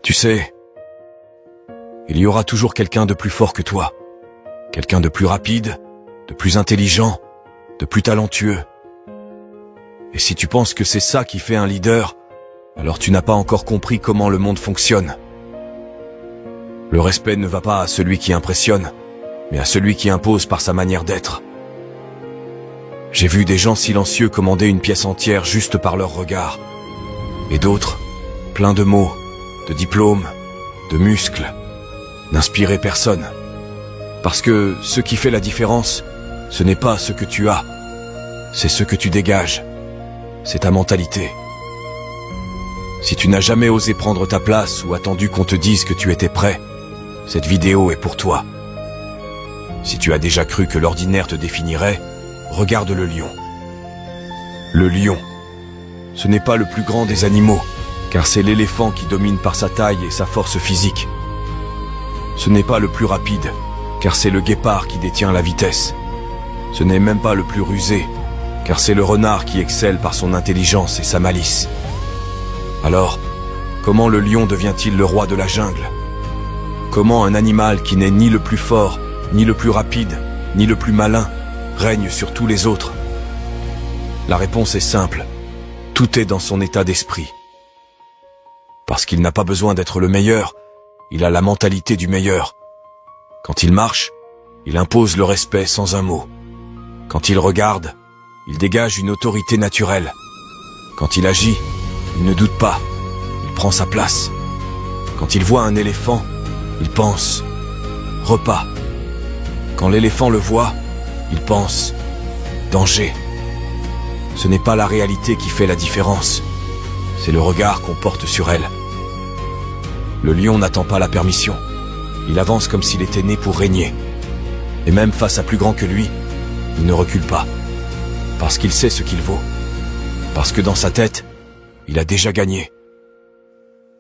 Tu sais, il y aura toujours quelqu'un de plus fort que toi, quelqu'un de plus rapide, de plus intelligent, de plus talentueux. Et si tu penses que c'est ça qui fait un leader, alors tu n'as pas encore compris comment le monde fonctionne. Le respect ne va pas à celui qui impressionne, mais à celui qui impose par sa manière d'être. J'ai vu des gens silencieux commander une pièce entière juste par leur regard, et d'autres, pleins de mots, de diplômes, de muscles, n'inspiraient personne. Parce que ce qui fait la différence, ce n'est pas ce que tu as, c'est ce que tu dégages, c'est ta mentalité. Si tu n'as jamais osé prendre ta place ou attendu qu'on te dise que tu étais prêt, cette vidéo est pour toi. Si tu as déjà cru que l'ordinaire te définirait, regarde le lion. Le lion, ce n'est pas le plus grand des animaux, car c'est l'éléphant qui domine par sa taille et sa force physique. Ce n'est pas le plus rapide, car c'est le guépard qui détient la vitesse. Ce n'est même pas le plus rusé, car c'est le renard qui excelle par son intelligence et sa malice. Alors, comment le lion devient-il le roi de la jungle? Comment un animal qui n'est ni le plus fort, ni le plus rapide, ni le plus malin, règne sur tous les autres? La réponse est simple. Tout est dans son état d'esprit. Parce qu'il n'a pas besoin d'être le meilleur, il a la mentalité du meilleur. Quand il marche, il impose le respect sans un mot. Quand il regarde, il dégage une autorité naturelle. Quand il agit, il ne doute pas, il prend sa place. Quand il voit un éléphant, il pense « repas ». Quand l'éléphant le voit, il pense « danger ». Ce n'est pas la réalité qui fait la différence, c'est le regard qu'on porte sur elle. Le lion n'attend pas la permission, il avance comme s'il était né pour régner. Et même face à plus grand que lui, il ne recule pas, parce qu'il sait ce qu'il vaut, parce que dans sa tête, il a déjà gagné.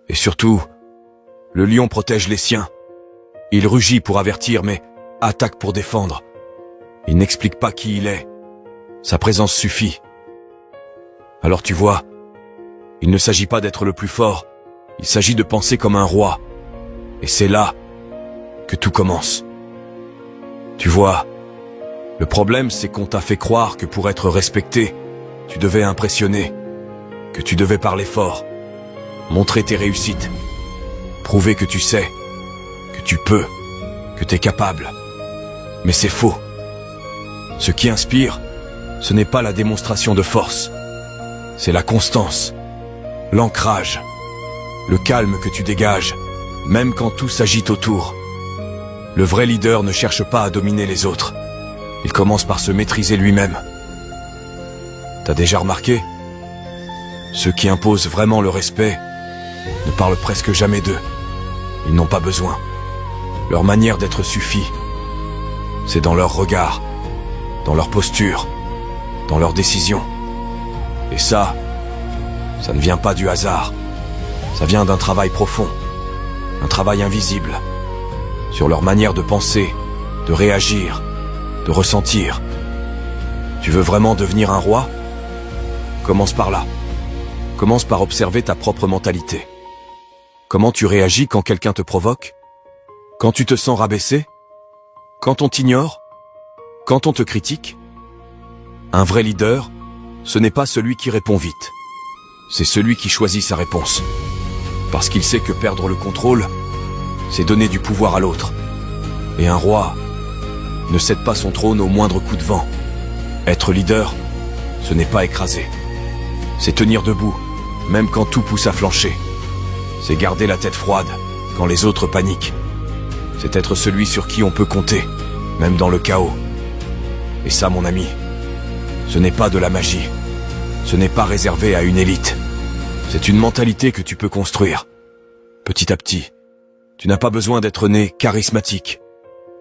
Et surtout, le lion protège les siens. Il rugit pour avertir, mais attaque pour défendre. Il n'explique pas qui il est. Sa présence suffit. Alors tu vois, il ne s'agit pas d'être le plus fort, il s'agit de penser comme un roi. Et c'est là que tout commence. Tu vois, le problème c'est qu'on t'a fait croire que pour être respecté, tu devais impressionner, que tu devais parler fort, montrer tes réussites, prouver que tu sais, que tu peux, que t'es capable. Mais c'est faux. Ce qui inspire, ce n'est pas la démonstration de force, c'est la constance, l'ancrage, le calme que tu dégages, même quand tout s'agite autour. Le vrai leader ne cherche pas à dominer les autres, il commence par se maîtriser lui-même. T'as déjà remarqué? Ceux qui imposent vraiment le respect ne parlent presque jamais d'eux. Ils n'ont pas besoin. Leur manière d'être suffit. C'est dans leur regard, dans leur posture, dans leurs décisions. Et ça ne vient pas du hasard. Ça vient d'un travail profond, un travail invisible, sur leur manière de penser, de réagir, de ressentir. Tu veux vraiment devenir un roi? Commence par là. Commence par observer ta propre mentalité. Comment tu réagis quand quelqu'un te provoque? Quand tu te sens rabaissé? Quand on t'ignore? Quand on te critique? Un vrai leader, ce n'est pas celui qui répond vite. C'est celui qui choisit sa réponse. Parce qu'il sait que perdre le contrôle, c'est donner du pouvoir à l'autre. Et un roi ne cède pas son trône au moindre coup de vent. Être leader, ce n'est pas écraser. C'est tenir debout, même quand tout pousse à flancher. C'est garder la tête froide quand les autres paniquent. C'est être celui sur qui on peut compter, même dans le chaos. Et ça, mon ami, ce n'est pas de la magie. Ce n'est pas réservé à une élite. C'est une mentalité que tu peux construire. Petit à petit. Tu n'as pas besoin d'être né charismatique.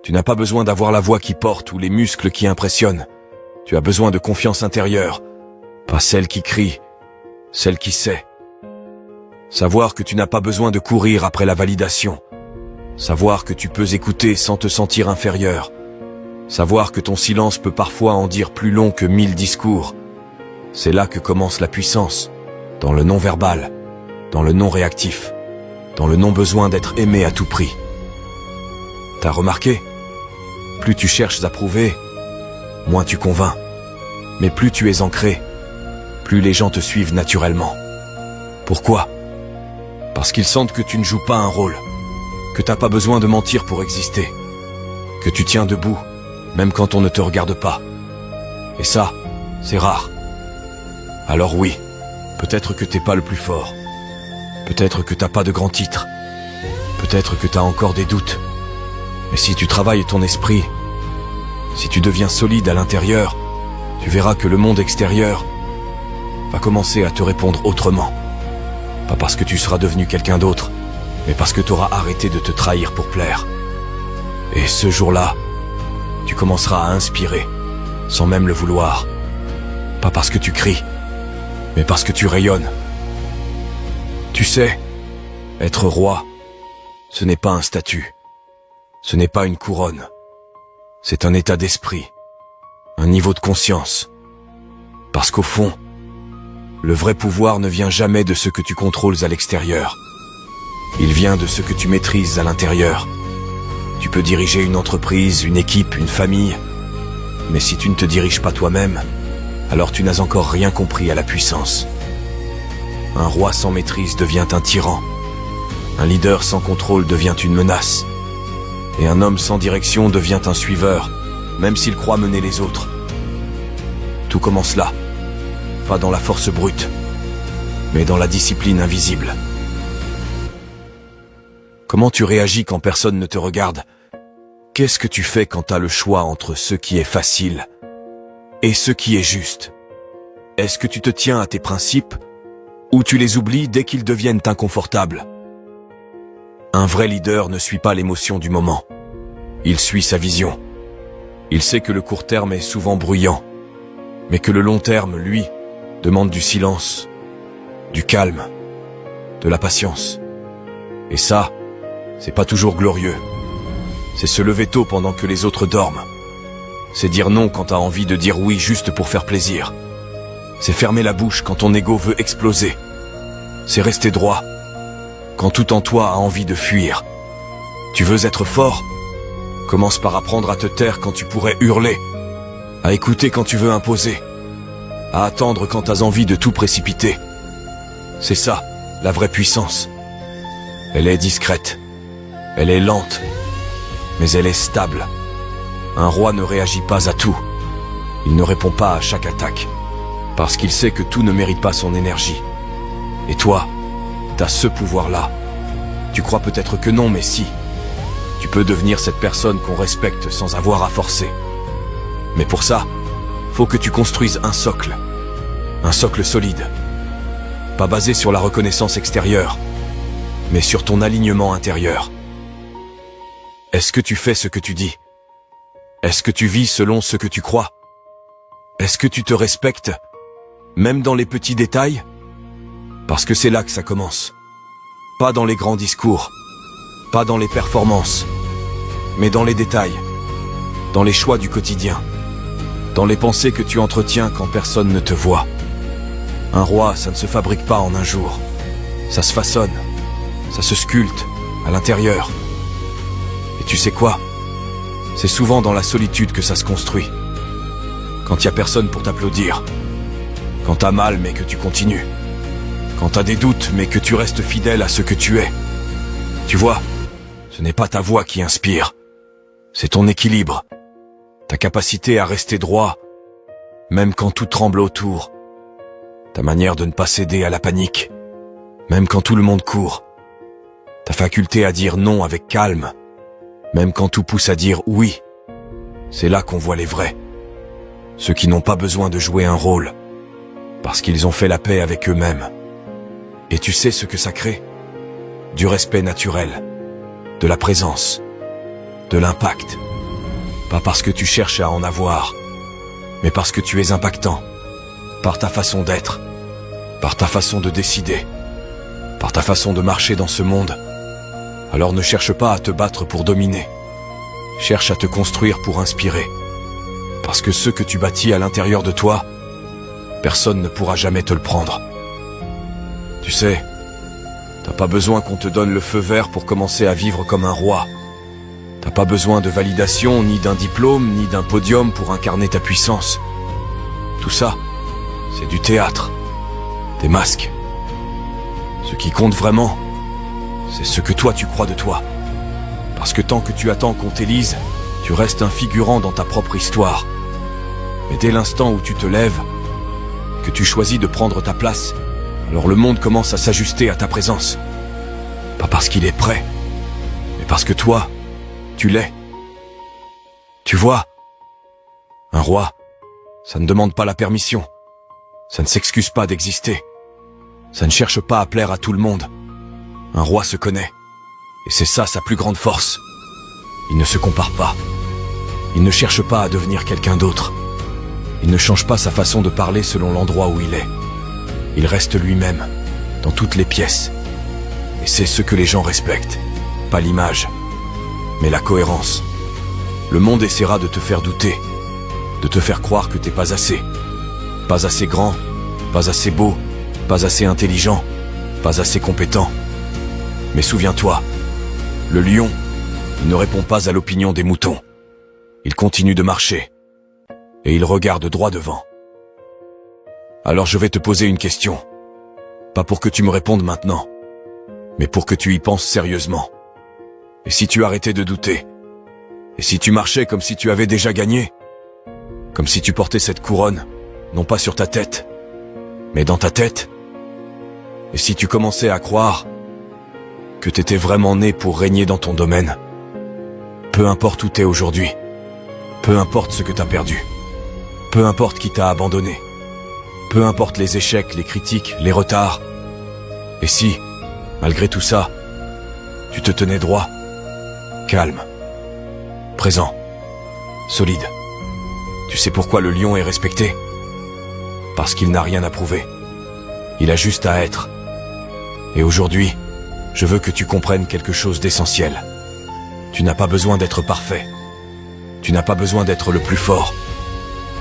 Tu n'as pas besoin d'avoir la voix qui porte ou les muscles qui impressionnent. Tu as besoin de confiance intérieure. Pas celle qui crie, celle qui sait. Savoir que tu n'as pas besoin de courir après la validation. Savoir que tu peux écouter sans te sentir inférieur. Savoir que ton silence peut parfois en dire plus long que 1000 discours. C'est là que commence la puissance, dans le non-verbal, dans le non-réactif. dans le non-besoin d'être aimé à tout prix. T'as remarqué? Plus tu cherches à prouver, moins tu convaincs. Mais plus tu es ancré, plus les gens te suivent naturellement. Pourquoi? Parce qu'ils sentent que tu ne joues pas un rôle, que t'as pas besoin de mentir pour exister, que tu tiens debout, même quand on ne te regarde pas. Et ça, c'est rare. Alors oui, peut-être que t'es pas le plus fort, peut-être que t'as pas de grands titres, peut-être que t'as encore des doutes. Mais si tu travailles ton esprit, si tu deviens solide à l'intérieur, tu verras que le monde extérieur va commencer à te répondre autrement. Pas parce que tu seras devenu quelqu'un d'autre, mais parce que tu auras arrêté de te trahir pour plaire. Et ce jour-là, tu commenceras à inspirer, sans même le vouloir. Pas parce que tu cries, mais parce que tu rayonnes. Tu sais, être roi, ce n'est pas un statut, ce n'est pas une couronne. C'est un état d'esprit, un niveau de conscience. Parce qu'au fond, le vrai pouvoir ne vient jamais de ce que tu contrôles à l'extérieur. Il vient de ce que tu maîtrises à l'intérieur. Tu peux diriger une entreprise, une équipe, une famille, mais si tu ne te diriges pas toi-même, alors tu n'as encore rien compris à la puissance. Un roi sans maîtrise devient un tyran. Un leader sans contrôle devient une menace. Et un homme sans direction devient un suiveur, même s'il croit mener les autres. Tout commence là, pas dans la force brute, mais dans la discipline invisible. Comment tu réagis quand personne ne te regarde? Qu'est-ce que tu fais quand t'as le choix entre ce qui est facile et ce qui est juste? Est-ce que tu te tiens à tes principes ou tu les oublies dès qu'ils deviennent inconfortables? Un vrai leader ne suit pas l'émotion du moment. Il suit sa vision. Il sait que le court terme est souvent bruyant, mais que le long terme, lui, demande du silence, du calme, de la patience. Et ça, c'est pas toujours glorieux. C'est se lever tôt pendant que les autres dorment. C'est dire non quand t'as envie de dire oui juste pour faire plaisir. C'est fermer la bouche quand ton ego veut exploser. C'est rester droit quand tout en toi a envie de fuir. Tu veux être fort? Commence par apprendre à te taire quand tu pourrais hurler, à écouter quand tu veux imposer, à attendre quand t'as envie de tout précipiter. C'est ça, la vraie puissance. Elle est discrète, elle est lente, mais elle est stable. Un roi ne réagit pas à tout. Il ne répond pas à chaque attaque, parce qu'il sait que tout ne mérite pas son énergie. Et toi, t'as ce pouvoir-là. Tu crois peut-être que non, mais si. Tu peux devenir cette personne qu'on respecte sans avoir à forcer. Mais pour ça, faut que tu construises un socle solide. Pas basé sur la reconnaissance extérieure, mais sur ton alignement intérieur. Est-ce que tu fais ce que tu dis? Est-ce que tu vis selon ce que tu crois? Est-ce que tu te respectes, même dans les petits détails? Parce que c'est là que ça commence. Pas dans les grands discours, pas dans les performances, mais dans les détails, dans les choix du quotidien, dans les pensées que tu entretiens quand personne ne te voit. Un roi, ça ne se fabrique pas en un jour. Ça se façonne, ça se sculpte à l'intérieur. Et tu sais quoi? C'est souvent dans la solitude que ça se construit. Quand il y a personne pour t'applaudir, quand t'as mal mais que tu continues, quand t'as des doutes mais que tu restes fidèle à ce que tu es. Tu vois, ce n'est pas ta voix qui inspire, c'est ton équilibre, ta capacité à rester droit, même quand tout tremble autour, ta manière de ne pas céder à la panique, même quand tout le monde court, ta faculté à dire non avec calme, même quand tout pousse à dire oui. C'est là qu'on voit les vrais, ceux qui n'ont pas besoin de jouer un rôle, parce qu'ils ont fait la paix avec eux-mêmes. Et tu sais ce que ça crée? Du respect naturel, de la présence, de l'impact. Pas parce que tu cherches à en avoir, mais parce que tu es impactant, par ta façon d'être, par ta façon de décider, par ta façon de marcher dans ce monde. Alors ne cherche pas à te battre pour dominer, cherche à te construire pour inspirer. Parce que ce que tu bâtis à l'intérieur de toi, personne ne pourra jamais te le prendre. Tu sais, T'as pas besoin qu'on te donne le feu vert pour commencer à vivre comme un roi. T'as pas besoin de validation, ni d'un diplôme, ni d'un podium pour incarner ta puissance. Tout ça, c'est du théâtre, des masques. Ce qui compte vraiment, c'est ce que toi tu crois de toi. Parce que tant que tu attends qu'on t'élise, tu restes un figurant dans ta propre histoire. Mais dès l'instant où tu te lèves, que tu choisis de prendre ta place, alors le monde commence à s'ajuster à ta présence. Pas parce qu'il est prêt, mais parce que toi, tu l'es. Tu vois, un roi, ça ne demande pas la permission. Ça ne s'excuse pas d'exister. Ça ne cherche pas à plaire à tout le monde. Un roi se connaît. Et c'est ça sa plus grande force. Il ne se compare pas. Il ne cherche pas à devenir quelqu'un d'autre. Il ne change pas sa façon de parler selon l'endroit où il est. Il reste lui-même, dans toutes les pièces. Et c'est ce que les gens respectent. Pas l'image, mais la cohérence. Le monde essaiera de te faire douter, de te faire croire que t'es pas assez. Pas assez grand, pas assez beau, pas assez intelligent, pas assez compétent. Mais souviens-toi, le lion, il ne répond pas à l'opinion des moutons. Il continue de marcher. Et il regarde droit devant. Alors je vais te poser une question. Pas pour que tu me répondes maintenant, mais pour que tu y penses sérieusement. Et si tu arrêtais de douter? Et si tu marchais comme si tu avais déjà gagné? Comme si tu portais cette couronne, non pas sur ta tête, mais dans ta tête? Et si tu commençais à croire que t'étais vraiment né pour régner dans ton domaine? Peu importe où t'es aujourd'hui, peu importe ce que t'as perdu, peu importe qui t'a abandonné, peu importe les échecs, les critiques, les retards. Et si, malgré tout ça, tu te tenais droit, calme, présent, solide. Tu sais pourquoi le lion est respecté? Parce qu'il n'a rien à prouver. Il a juste à être. Et aujourd'hui, je veux que tu comprennes quelque chose d'essentiel. Tu n'as pas besoin d'être parfait. Tu n'as pas besoin d'être le plus fort.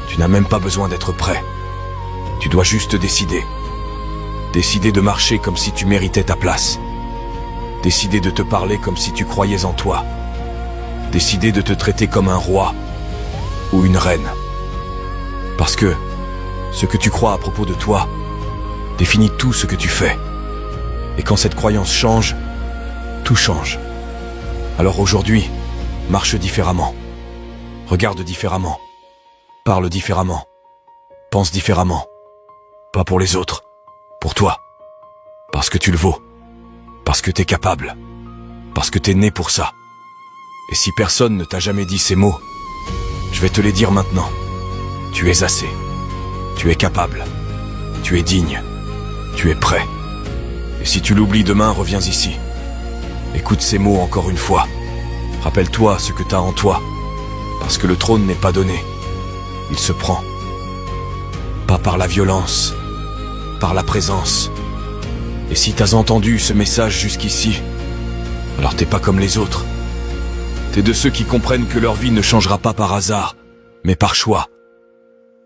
Tu n'as même pas besoin d'être prêt. Tu dois juste décider. Décider de marcher comme si tu méritais ta place. Décider de te parler comme si tu croyais en toi. Décider de te traiter comme un roi ou une reine. Parce que ce que tu crois à propos de toi définit tout ce que tu fais. Et quand cette croyance change, tout change. Alors aujourd'hui, marche différemment. Regarde différemment. Parle différemment. Pense différemment. Pas pour les autres, pour toi. Parce que tu le vaux. Parce que t'es capable. Parce que t'es né pour ça. Et si personne ne t'a jamais dit ces mots, je vais te les dire maintenant. Tu es assez. Tu es capable. Tu es digne. Tu es prêt. Et si tu l'oublies demain, reviens ici. Écoute ces mots encore une fois. Rappelle-toi ce que t'as en toi. Parce que le trône n'est pas donné. Il se prend. Pas par la violence, par la présence. Et si t'as entendu ce message jusqu'ici, alors t'es pas comme les autres. T'es de ceux qui comprennent que leur vie ne changera pas par hasard, mais par choix.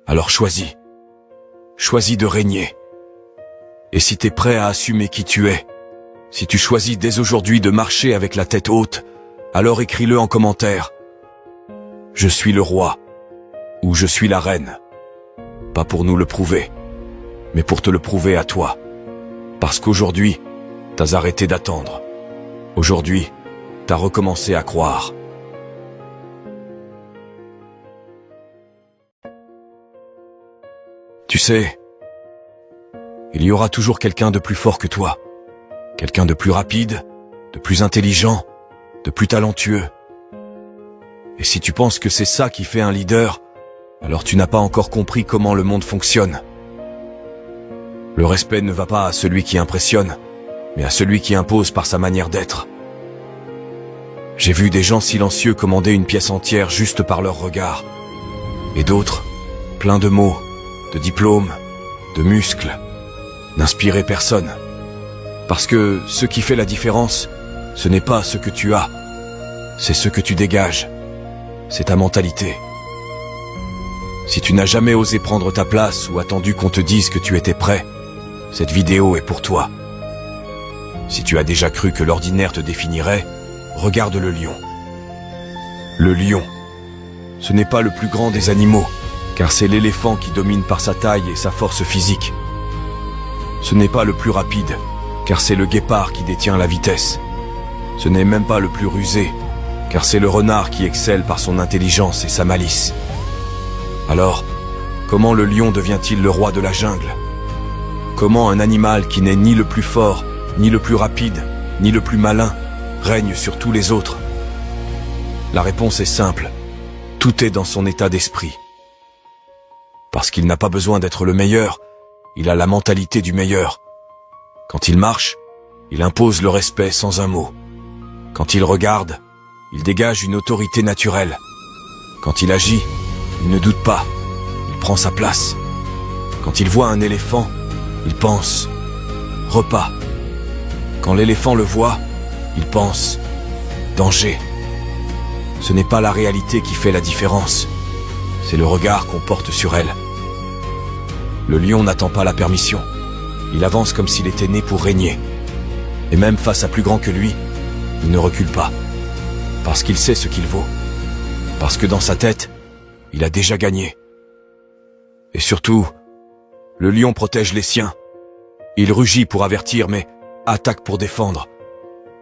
Alors choisis. Choisis de régner. Et si t'es prêt à assumer qui tu es, si tu choisis dès aujourd'hui de marcher avec la tête haute, alors écris-le en commentaire. Je suis le roi, ou je suis la reine. Pas pour nous le prouver, mais pour te le prouver à toi. Parce qu'aujourd'hui, t'as arrêté d'attendre. Aujourd'hui, t'as recommencé à croire. Tu sais, il y aura toujours quelqu'un de plus fort que toi. Quelqu'un de plus rapide, de plus intelligent, de plus talentueux. Et si tu penses que c'est ça qui fait un leader, alors tu n'as pas encore compris comment le monde fonctionne. Le respect ne va pas à celui qui impressionne, mais à celui qui impose par sa manière d'être. J'ai vu des gens silencieux commander une pièce entière juste par leur regard. Et d'autres, pleins de mots, de diplômes, de muscles, n'inspiraient personne. Parce que ce qui fait la différence, ce n'est pas ce que tu as, c'est ce que tu dégages. C'est ta mentalité. Si tu n'as jamais osé prendre ta place ou attendu qu'on te dise que tu étais prêt, cette vidéo est pour toi. Si tu as déjà cru que l'ordinaire te définirait, regarde le lion. Le lion, ce n'est pas le plus grand des animaux, car c'est l'éléphant qui domine par sa taille et sa force physique. Ce n'est pas le plus rapide, car c'est le guépard qui détient la vitesse. Ce n'est même pas le plus rusé, car c'est le renard qui excelle par son intelligence et sa malice. Alors, comment le lion devient-il le roi de la jungle? Comment un animal qui n'est ni le plus fort, ni le plus rapide, ni le plus malin, règne sur tous les autres? La réponse est simple. Tout est dans son état d'esprit. Parce qu'il n'a pas besoin d'être le meilleur, il a la mentalité du meilleur. Quand il marche, il impose le respect sans un mot. Quand il regarde, il dégage une autorité naturelle. Quand il agit, il ne doute pas, il prend sa place. Quand il voit un éléphant, il pense « repas ». Quand l'éléphant le voit, il pense « danger ». Ce n'est pas la réalité qui fait la différence, c'est le regard qu'on porte sur elle. Le lion n'attend pas la permission, il avance comme s'il était né pour régner. Et même face à plus grand que lui, il ne recule pas, parce qu'il sait ce qu'il vaut, parce que dans sa tête, il a déjà gagné. Et surtout, le lion protège les siens. Il rugit pour avertir, mais attaque pour défendre.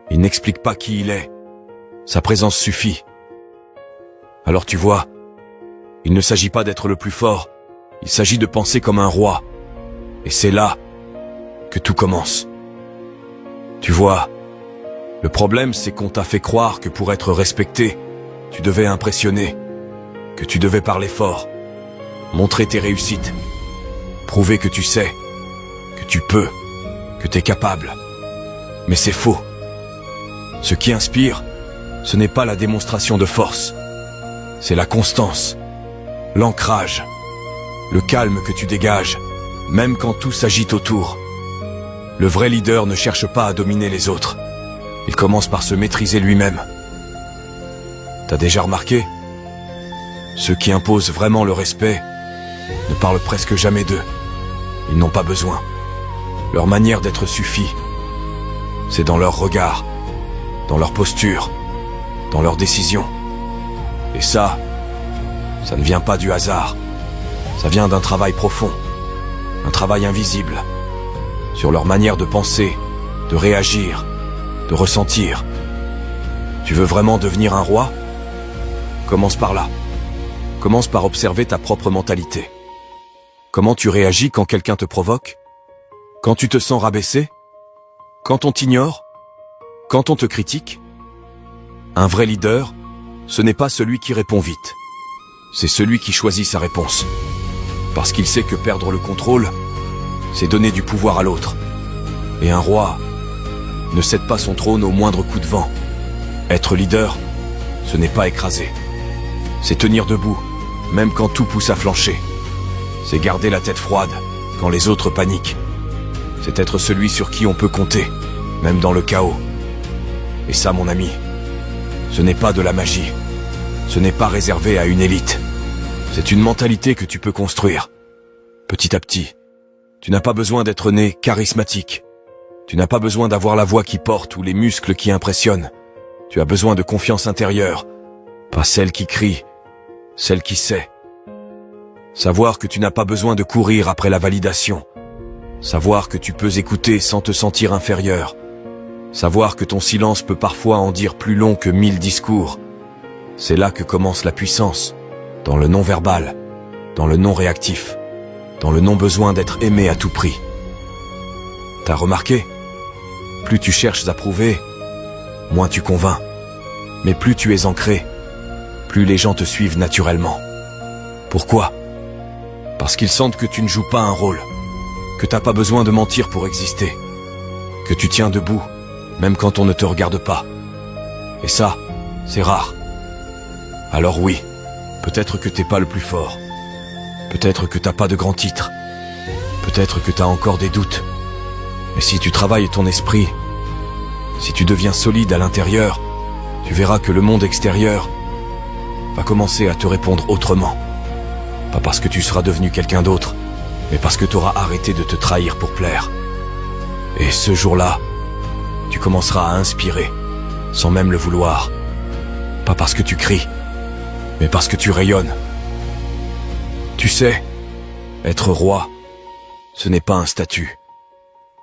Il n'explique pas qui il est, sa présence suffit. Alors tu vois, il ne s'agit pas d'être le plus fort, il s'agit de penser comme un roi. Et c'est là que tout commence. Tu vois, le problème c'est qu'on t'a fait croire que pour être respecté, tu devais impressionner, que tu devais parler fort, montrer tes réussites, prouver que tu sais, que tu peux, que t'es capable. Mais c'est faux. Ce qui inspire, ce n'est pas la démonstration de force, c'est la constance, l'ancrage, le calme que tu dégages, même quand tout s'agite autour. Le vrai leader ne cherche pas à dominer les autres. Il commence par se maîtriser lui-même. T'as déjà remarqué? Ceux qui imposent vraiment le respect ne parlent presque jamais d'eux. Ils n'ont pas besoin. Leur manière d'être suffit. C'est dans leur regard, dans leur posture, dans leurs décisions. Et ça ne vient pas du hasard. Ça vient d'un travail profond, un travail invisible, sur leur manière de penser, de réagir, de ressentir. Tu veux vraiment devenir un roi? Commence par là. Commence par observer ta propre mentalité. Comment tu réagis quand quelqu'un te provoque? Quand tu te sens rabaissé? Quand on t'ignore? Quand on te critique? Un vrai leader, ce n'est pas celui qui répond vite. C'est celui qui choisit sa réponse. Parce qu'il sait que perdre le contrôle, c'est donner du pouvoir à l'autre. Et un roi ne cède pas son trône au moindre coup de vent. Être leader, ce n'est pas écraser. C'est tenir debout, même quand tout pousse à flancher. C'est garder la tête froide quand les autres paniquent. C'est être celui sur qui on peut compter, même dans le chaos. Et ça, mon ami, ce n'est pas de la magie. Ce n'est pas réservé à une élite. C'est une mentalité que tu peux construire, petit à petit. Tu n'as pas besoin d'être né charismatique. Tu n'as pas besoin d'avoir la voix qui porte ou les muscles qui impressionnent. Tu as besoin de confiance intérieure, pas celle qui crie, celle qui sait. Savoir que tu n'as pas besoin de courir après la validation. Savoir que tu peux écouter sans te sentir inférieur. Savoir que ton silence peut parfois en dire plus long que 1000 discours. C'est là que commence la puissance, dans le non-verbal, dans le non-réactif, dans le non-besoin d'être aimé à tout prix. T'as remarqué? Plus tu cherches à prouver, moins tu convaincs. Mais plus tu es ancré, plus les gens te suivent naturellement. Pourquoi? Parce qu'ils sentent que tu ne joues pas un rôle, que t'as pas besoin de mentir pour exister, que tu tiens debout, même quand on ne te regarde pas. Et ça, c'est rare. Alors oui, peut-être que t'es pas le plus fort, peut-être que t'as pas de grands titres, peut-être que t'as encore des doutes. Mais si tu travailles ton esprit, si tu deviens solide à l'intérieur, tu verras que le monde extérieur va commencer à te répondre autrement. Pas parce que tu seras devenu quelqu'un d'autre, mais parce que tu auras arrêté de te trahir pour plaire. Et ce jour-là, tu commenceras à inspirer, sans même le vouloir. Pas parce que tu cries, mais parce que tu rayonnes. Tu sais, être roi, ce n'est pas un statut,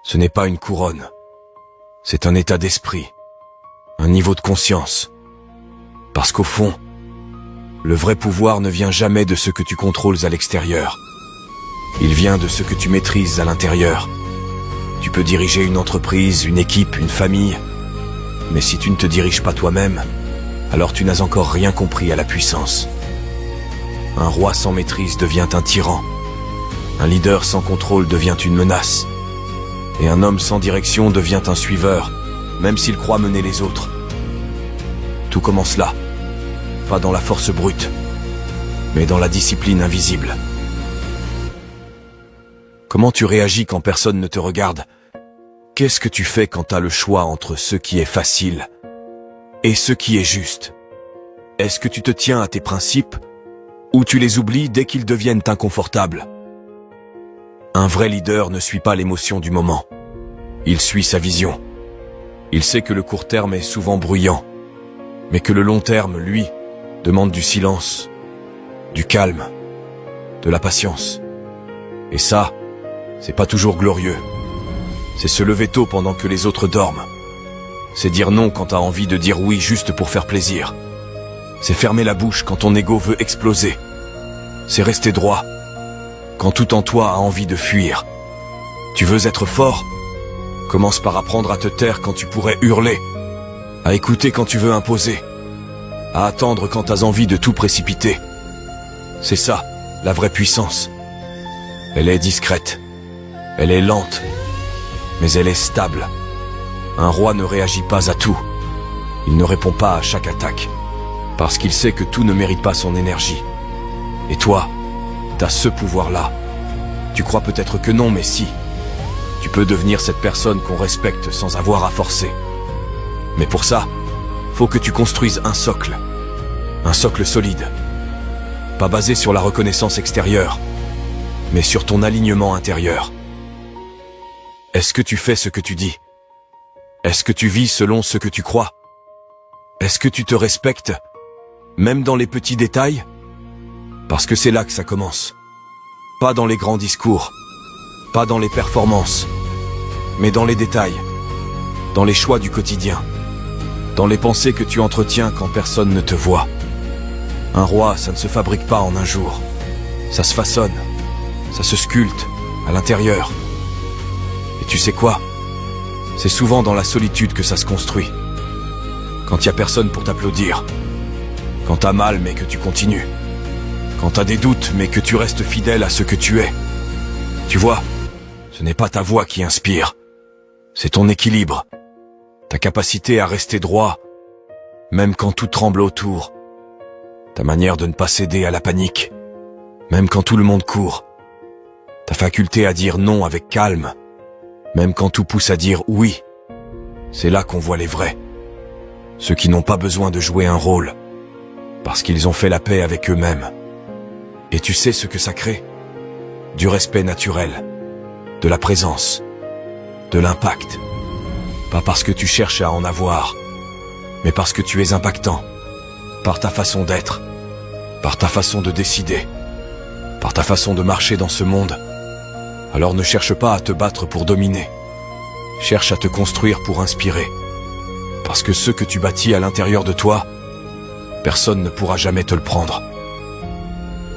ce n'est pas une couronne, c'est un état d'esprit, un niveau de conscience. Parce qu'au fond, le vrai pouvoir ne vient jamais de ce que tu contrôles à l'extérieur. Il vient de ce que tu maîtrises à l'intérieur. Tu peux diriger une entreprise, une équipe, une famille, mais si tu ne te diriges pas toi-même, alors tu n'as encore rien compris à la puissance. Un roi sans maîtrise devient un tyran. Un leader sans contrôle devient une menace. Et un homme sans direction devient un suiveur, même s'il croit mener les autres. Tout commence là, pas dans la force brute, mais dans la discipline invisible. Comment tu réagis quand personne ne te regarde? Qu'est-ce que tu fais quand tu as le choix entre ce qui est facile et ce qui est juste? Est-ce que tu te tiens à tes principes ou tu les oublies dès qu'ils deviennent inconfortables? Un vrai leader ne suit pas l'émotion du moment. Il suit sa vision. Il sait que le court terme est souvent bruyant, mais que le long terme, lui, demande du silence, du calme, de la patience. Et ça, c'est pas toujours glorieux. C'est se lever tôt pendant que les autres dorment. C'est dire non quand t'as envie de dire oui juste pour faire plaisir. C'est fermer la bouche quand ton ego veut exploser. C'est rester droit quand tout en toi a envie de fuir. Tu veux être fort? Commence par apprendre à te taire quand tu pourrais hurler, à écouter quand tu veux imposer, à attendre quand t'as envie de tout précipiter. C'est ça, la vraie puissance. Elle est discrète, elle est lente, mais elle est stable. Un roi ne réagit pas à tout. Il ne répond pas à chaque attaque, parce qu'il sait que tout ne mérite pas son énergie. Et toi, t'as ce pouvoir-là. Tu crois peut-être que non, mais si. Tu peux devenir cette personne qu'on respecte sans avoir à forcer. Mais pour ça, faut que tu construises un socle solide. Pas basé sur la reconnaissance extérieure, mais sur ton alignement intérieur. Est-ce que tu fais ce que tu dis? Est-ce que tu vis selon ce que tu crois? Est-ce que tu te respectes, même dans les petits détails? Parce que c'est là que ça commence. Pas dans les grands discours, pas dans les performances, mais dans les détails, dans les choix du quotidien, dans les pensées que tu entretiens quand personne ne te voit. Un roi, ça ne se fabrique pas en un jour. Ça se façonne, ça se sculpte à l'intérieur. Et tu sais quoi? C'est souvent dans la solitude que ça se construit. Quand il y a personne pour t'applaudir. Quand t'as mal mais que tu continues. Quand t'as des doutes mais que tu restes fidèle à ce que tu es. Tu vois, ce n'est pas ta voix qui inspire. C'est ton équilibre. Ta capacité à rester droit, même quand tout tremble autour. Ta manière de ne pas céder à la panique, même quand tout le monde court. Ta faculté à dire non avec calme, même quand tout pousse à dire oui. C'est là qu'on voit les vrais. Ceux qui n'ont pas besoin de jouer un rôle, parce qu'ils ont fait la paix avec eux-mêmes. Et tu sais ce que ça crée? Du respect naturel, de la présence, de l'impact. Pas parce que tu cherches à en avoir, mais parce que tu es impactant, par ta façon d'être, par ta façon de décider, par ta façon de marcher dans ce monde. Alors ne cherche pas à te battre pour dominer, cherche à te construire pour inspirer. Parce que ce que tu bâtis à l'intérieur de toi, personne ne pourra jamais te le prendre.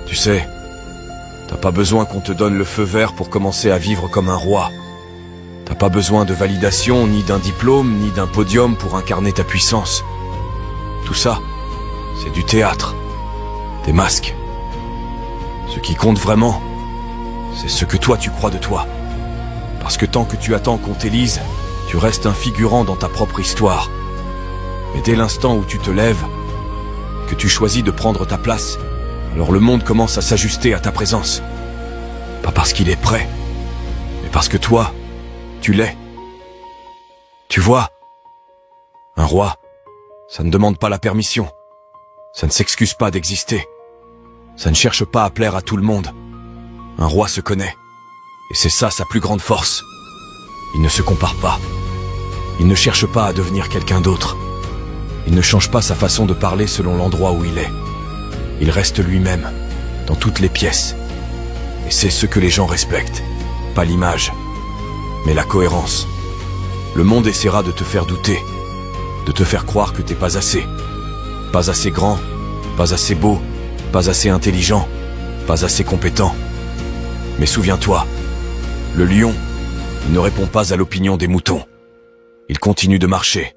Tu sais, t'as pas besoin qu'on te donne le feu vert pour commencer à vivre comme un roi. T'as pas besoin de validation, ni d'un diplôme, ni d'un podium pour incarner ta puissance. Tout ça, c'est du théâtre, des masques. Ce qui compte vraiment, c'est ce que toi tu crois de toi. Parce que tant que tu attends qu'on t'élise, tu restes un figurant dans ta propre histoire. Mais dès l'instant où tu te lèves, que tu choisis de prendre ta place, alors le monde commence à s'ajuster à ta présence. Pas parce qu'il est prêt, mais parce que toi, tu l'es. Tu vois, un roi, ça ne demande pas la permission. Ça ne s'excuse pas d'exister. Ça ne cherche pas à plaire à tout le monde. Un roi se connaît. Et c'est ça sa plus grande force. Il ne se compare pas. Il ne cherche pas à devenir quelqu'un d'autre. Il ne change pas sa façon de parler selon l'endroit où il est. Il reste lui-même, dans toutes les pièces. Et c'est ce que les gens respectent. Pas l'image, mais la cohérence. Le monde essaiera de te faire douter, de te faire croire que t'es pas assez. Pas assez grand, pas assez beau, pas assez intelligent, pas assez compétent. Mais souviens-toi, le lion ne répond pas à l'opinion des moutons. Il continue de marcher,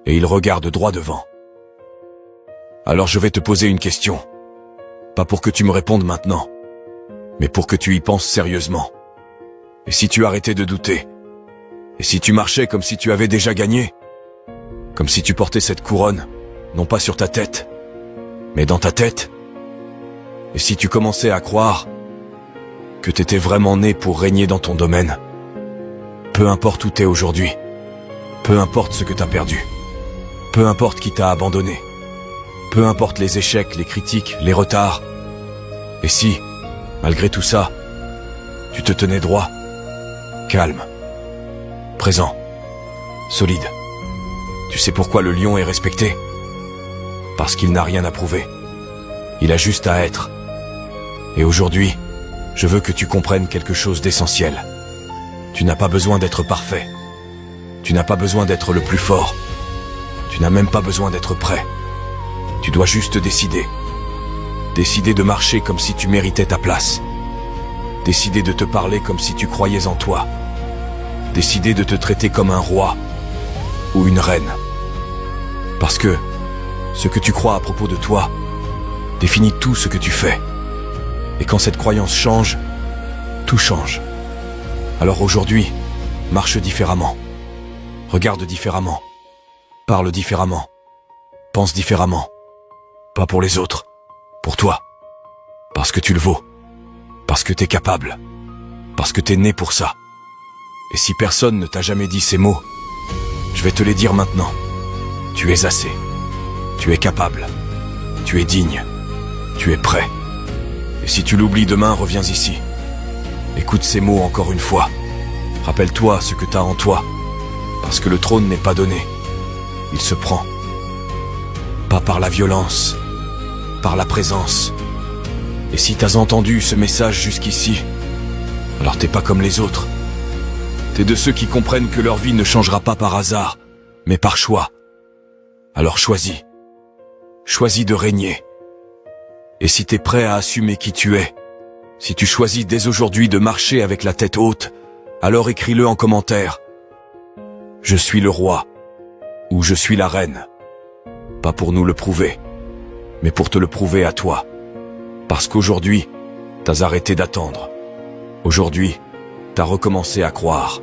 et il regarde droit devant. Alors je vais te poser une question. Pas pour que tu me répondes maintenant, mais pour que tu y penses sérieusement. Et si tu arrêtais de douter? Et si tu marchais comme si tu avais déjà gagné? Comme si tu portais cette couronne, non pas sur ta tête, mais dans ta tête? Et si tu commençais à croire que t'étais vraiment né pour régner dans ton domaine? Peu importe où t'es aujourd'hui, peu importe ce que t'as perdu, peu importe qui t'a abandonné, peu importe les échecs, les critiques, les retards. Et si, malgré tout ça, tu te tenais droit, calme, présent, solide. Tu sais pourquoi le lion est respecté? Parce qu'il n'a rien à prouver. Il a juste à être. Et aujourd'hui, je veux que tu comprennes quelque chose d'essentiel. Tu n'as pas besoin d'être parfait. Tu n'as pas besoin d'être le plus fort. Tu n'as même pas besoin d'être prêt. Tu dois juste décider. Décider de marcher comme si tu méritais ta place. Décider de te parler comme si tu croyais en toi. Décider de te traiter comme un roi ou une reine. Parce que ce que tu crois à propos de toi définit tout ce que tu fais. Et quand cette croyance change, tout change. Alors aujourd'hui, marche différemment. Regarde différemment. Parle différemment. Pense différemment. Pas pour les autres, pour toi. Parce que tu le vaux. Parce que t'es capable. Parce que t'es né pour ça. Et si personne ne t'a jamais dit ces mots, je vais te les dire maintenant. Tu es assez. Tu es capable. Tu es digne. Tu es prêt. Et si tu l'oublies demain, reviens ici. Écoute ces mots encore une fois. Rappelle-toi ce que t'as en toi. Parce que le trône n'est pas donné. Il se prend. Pas par la violence, par la présence. Et si t'as entendu ce message jusqu'ici, alors t'es pas comme les autres. T'es de ceux qui comprennent que leur vie ne changera pas par hasard, mais par choix. Alors choisis. Choisis de régner. Et si t'es prêt à assumer qui tu es, si tu choisis dès aujourd'hui de marcher avec la tête haute, alors écris-le en commentaire. Je suis le roi, ou je suis la reine. Pas pour nous le prouver, mais pour te le prouver à toi. Parce qu'aujourd'hui, t'as arrêté d'attendre. Aujourd'hui, t'as recommencé à croire.